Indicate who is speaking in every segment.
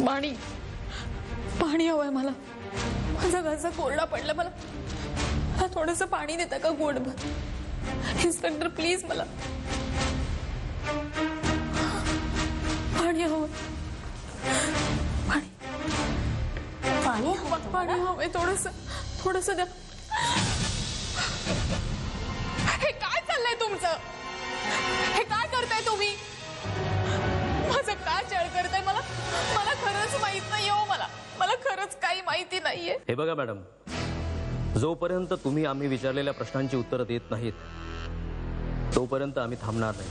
Speaker 1: पाणी पाणी हवंय मला, माझा घसा कोरडा पडला, मला थोडंसं पाणी देता का गोडभर? इन्स्पेक्टर प्लीज मला पाणी हवं, पाणी
Speaker 2: पाणी
Speaker 1: पाणी हवंय, थोडंसं द्या. हे काय चाललंय तुमचं? हे काय करताय तुम्ही? माझं का छळ करताय? मला खरंच माहित नाही हो, मला खरंच काही माहिती नाहीये.
Speaker 3: हे बघा मॅडम, जोपर्यंत तुम्ही आम्ही विचारलेल्या प्रश्नांची उत्तरं देत नाहीत तोपर्यंत आम्ही थांबणार नाही.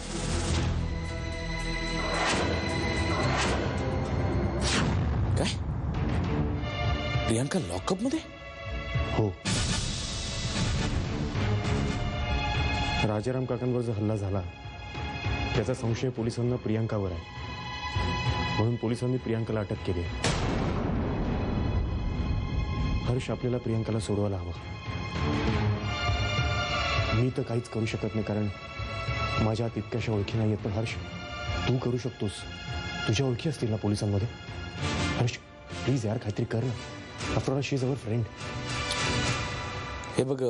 Speaker 4: काय प्रियांका लॉकअप मध्ये?
Speaker 5: हो, राजाराम काकांवर जो हल्ला झाला त्याचा संशय पोलिसांना प्रियांकावर आहे, म्हणून पोलिसांनी प्रियांकाला अटक केली आहे. हर्ष, आपल्याला प्रियांकाला सोडवायला हवं. मी तर काहीच करू शकत नाही, कारण माझ्या तितक्याशा ओळखी नाही आहेत. पण हर्ष, तू करू शकतोस. तुझ्या ओळखी असतील ना पोलिसांमध्ये? हर्ष प्लीज यार, काहीतरी कर ना. After all she is our friend.
Speaker 4: हे बघ,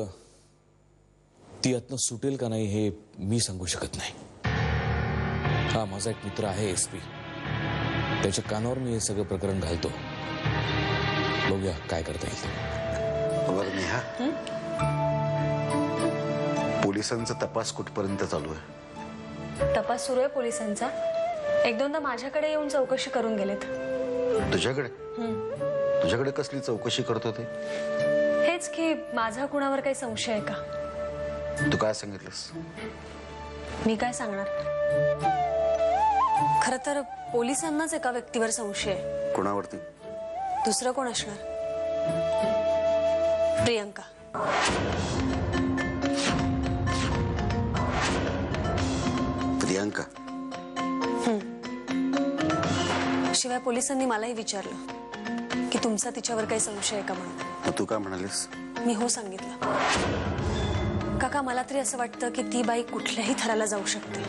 Speaker 4: ती यातनं सुटेल का नाही हे मी सांगू शकत नाही. हा माझा एक मित्र आहे एसपी, त्याच्या कानावर मी हे सगळं प्रकरण घालतो. बघूया काय करता येईल.
Speaker 6: बरं नेहा, पोलिसांचा तपास कुठपर्यंत चालू आहे?
Speaker 2: तपास सुरू आहे पोलिसांचा. एक दोनदा माझ्याकडे येऊन चौकशी करून गेलेत.
Speaker 6: तुझ्याकडे कसली चौकशी करत होते?
Speaker 2: हेच की माझा कुणावर काही संशय आहे का?
Speaker 6: तू काय सांगितलंस?
Speaker 2: मी काय सांगणार? खरं तर पोलिसांनाच एका व्यक्तीवर संशय आहे.
Speaker 6: कोणावरती?
Speaker 2: दुसरं कोण असणार? प्रियांका.
Speaker 6: प्रियांका?
Speaker 2: शिवाय पोलिसांनी मलाही विचारलं की तुमचा तिच्यावर काही संशय आहे का म्हणून.
Speaker 6: तू काय म्हणालीस?
Speaker 2: मी हो सांगितलं. काका, मला तरी असं वाटतं की ती बाई कुठल्याही थराला जाऊ शकते.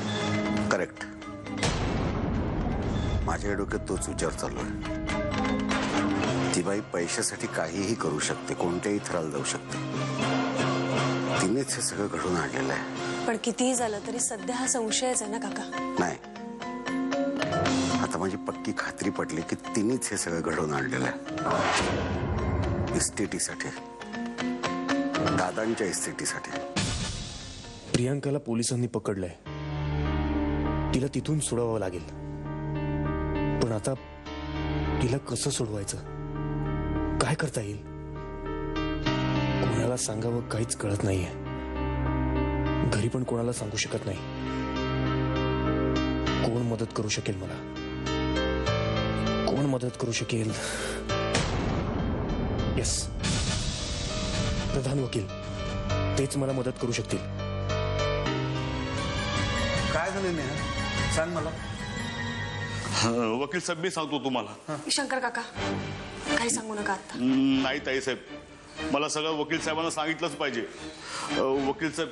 Speaker 6: करेक्ट. माझ्या डोक्यात तोच विचार चालू आहे. ती बाई पैशासाठी काहीही करू शकते, कोणत्याही थराला जाऊ शकते. तिनेच हे सगळं घडून आणलेलं आहे.
Speaker 2: पण कितीही झालं तरी सध्या हा संशयच आहे ना काका?
Speaker 6: नाही, आता माझी पक्की खात्री पटली की तिनेच हे सगळं घडवून आणलेलं आहे. इस्टेटीसाठी, दादांच्या इस्टेटीसाठी.
Speaker 5: प्रियांकाला पोलिसांनी पकडलंय, तिला तिथून सोडवावं लागेल. पण आता तिला कसं सोडवायचं, काय करता येईल? कोणाला सांगावं काहीच कळत नाहीये. घरी पण कोणाला सांगू शकत नाही. कोण मदत करू शकेल मला? कोण मदत करू शकेल? यस, प्रधान वकील, तेच मला मदत करू शकतील.
Speaker 6: काय झालं नेहा, सांग मला.
Speaker 7: वकील साहेब, मी सांगतो तुम्हाला.
Speaker 2: शंकर काका, काही सांगू नका आता.
Speaker 7: नाही ताई साहेब, मला सगळं वकील साहेबांना सांगितलंच पाहिजे. वकील साहेब,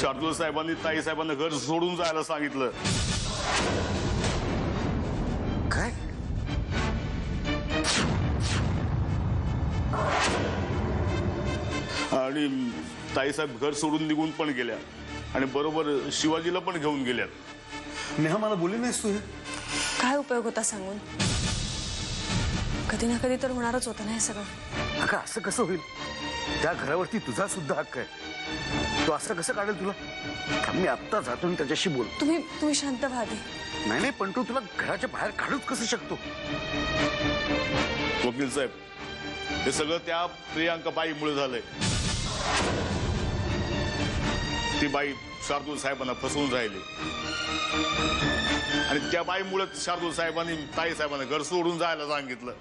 Speaker 7: शार्दूल साहेबांनी ताई साहेबांना घर सोडून जायला सांगितलं.
Speaker 6: काय?
Speaker 7: आणि ताई साहेब घर सोडून निघून पण गेल्या आणि बरोबर शिवाजीला पण घेऊन गेल्यात.
Speaker 6: नेहा, मला बोलली नाहीस तू?
Speaker 2: काय उपयोग होता सांगून? कधी ना कधी तर होणारच होतं ना हे सगळं.
Speaker 6: अगं, असं कसं होईल? त्या घरावरती तुझा सुद्धा हक्क आहे. तो असं कसं काढेल तुला? मी आत्ता जातो आणि त्याच्याशी बोल.
Speaker 2: तुम्ही शांत व्हा आधी.
Speaker 6: नाही, पण तो तुला घराच्या बाहेर काढूच कसं शकतो?
Speaker 7: वकील साहेब, हे सगळं त्या प्रियांका बाईमुळे झालंय. ती बाई शार्दूल साहेबांना फसवून राहिली आणि त्या बाईमुळे शार्दूल साहेबांनी ताई साहेबांना घर सोडून जायला सांगितलं.